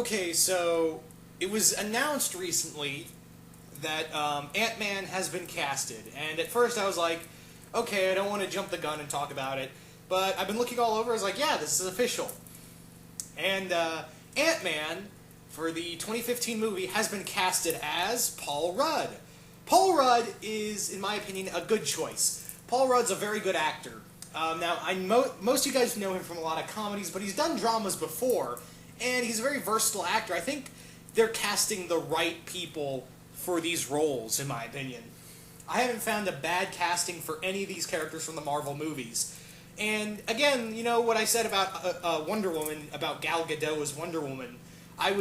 Okay, so it was announced recently that Ant-Man has been casted, and at first I was like, okay, I don't want to jump the gun and talk about it, but I've been looking all over, I was like, yeah, this is official. And Ant-Man, for the 2015 movie, has been casted as Paul Rudd. Paul Rudd is, in my opinion, a good choice. Paul Rudd's a very good actor. Now, most of you guys know him from a lot of comedies, but he's done dramas before, and he's a very versatile actor. I think they're casting the right people for these roles, in my opinion. I haven't found a bad casting for any of these characters from the Marvel movies. And again, you know what I said about Wonder Woman, about Gal Gadot as Wonder Woman. I'm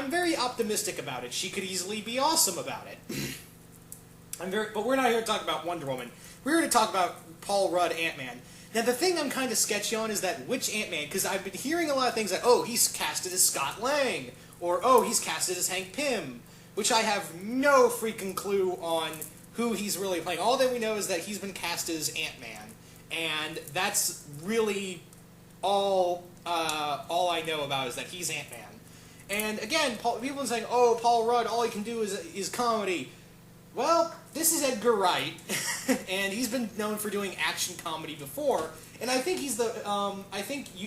very optimistic about it. She could easily be awesome about it. But we're not here to talk about Wonder Woman. We're here to talk about Paul Rudd, Ant-Man. Now, the thing I'm kind of sketchy on is that which Ant-Man, because I've been hearing a lot of things like, oh, he's casted as Scott Lang, or oh, he's casted as Hank Pym, which I have no freaking clue on who he's really playing. All that we know is that he's been cast as Ant-Man, and that's really all I know about is that he's Ant-Man. And again, people have been saying, oh, Paul Rudd, all he can do is comedy. Well, this is Edgar Wright, and he's been known for doing action comedy before, and I think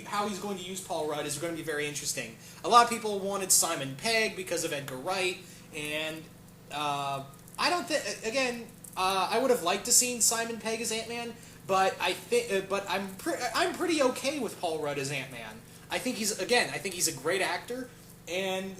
how he's going to use Paul Rudd is going to be very interesting. A lot of people wanted Simon Pegg because of Edgar Wright, and I don't think, again, I would have liked to seen Simon Pegg as Ant-Man, but I'm pretty okay with Paul Rudd as Ant-Man. I think he's a great actor, and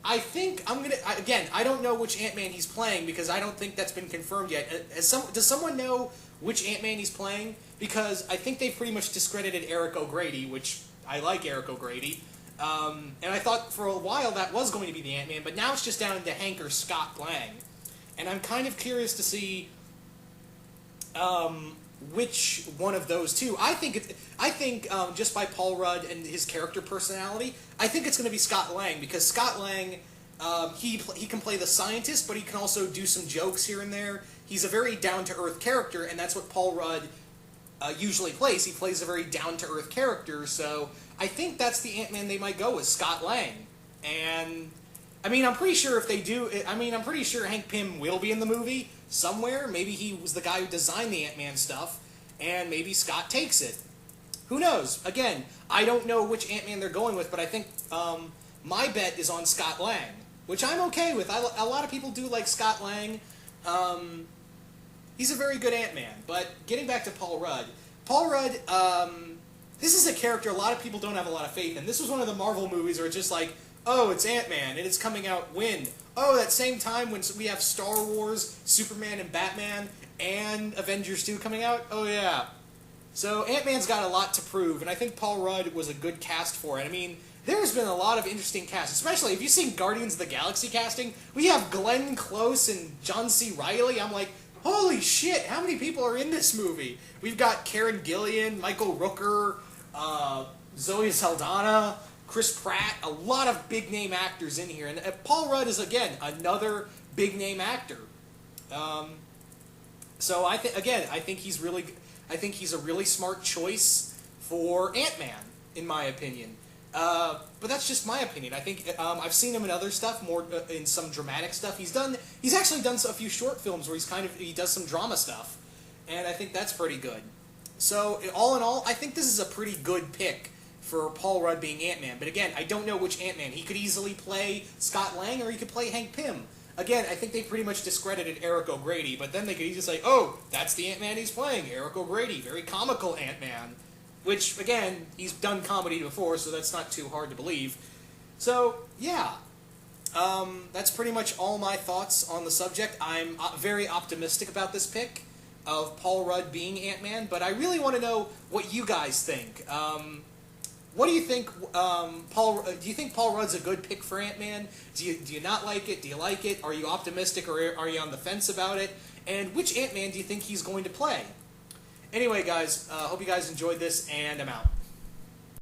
I think I don't know which Ant-Man he's playing because I don't think that's been confirmed yet. Does someone know which Ant-Man he's playing? Because I think they've pretty much discredited Eric O'Grady, which I like Eric O'Grady. And I thought for a while that was going to be the Ant-Man, but now it's just down to Hank or Scott Lang. And I'm kind of curious to see which one of those two. I think just by Paul Rudd and his character personality, I think it's going to be Scott Lang, because Scott Lang, he can play the scientist, but he can also do some jokes here and there. He's a very down-to-earth character, and that's what Paul Rudd usually plays. He plays a very down-to-earth character, so I think that's the Ant-Man they might go with, Scott Lang. And I mean, I'm pretty sure if they do, I'm pretty sure Hank Pym will be in the movie somewhere. Maybe he was the guy who designed the Ant-Man stuff, and maybe Scott takes it. Who knows? Again, I don't know which Ant-Man they're going with, but I think my bet is on Scott Lang, which I'm okay with. A lot of people do like Scott Lang. He's a very good Ant-Man. But getting back to Paul Rudd, this is a character a lot of people don't have a lot of faith in. This was one of the Marvel movies where it's just like, oh, it's Ant-Man, and it's coming out when? Oh, that same time when we have Star Wars, Superman and Batman, and Avengers 2 coming out? Oh, yeah. So Ant-Man's got a lot to prove, and I think Paul Rudd was a good cast for it. I mean, there's been a lot of interesting casts, especially if you've seen Guardians of the Galaxy casting. We have Glenn Close and John C. Reilly. I'm like, holy shit, how many people are in this movie? We've got Karen Gillan, Michael Rooker, Zoe Saldana, Chris Pratt, a lot of big-name actors in here. And Paul Rudd is, again, another big-name actor. So I think he's a really smart choice for Ant-Man, in my opinion. But that's just my opinion. I think I've seen him in other stuff, more in some dramatic stuff. He's actually done a few short films where he does some drama stuff, and I think that's pretty good. So all in all, I think this is a pretty good pick for Paul Rudd being Ant-Man. But again, I don't know which Ant-Man. He could easily play Scott Lang, or he could play Hank Pym. Again, I think they pretty much discredited Eric O'Grady, but then they could easily say, oh, that's the Ant-Man he's playing, Eric O'Grady, very comical Ant-Man. Which, again, he's done comedy before, so that's not too hard to believe. So, yeah. That's pretty much all my thoughts on the subject. I'm very optimistic about this pick of Paul Rudd being Ant-Man, but I really want to know what you guys think. What do you think, do you think Paul Rudd's a good pick for Ant-Man? Do you not like it? Do you like it? Are you optimistic, or are you on the fence about it? And which Ant-Man do you think he's going to play? Anyway, guys, hope you guys enjoyed this, and I'm out.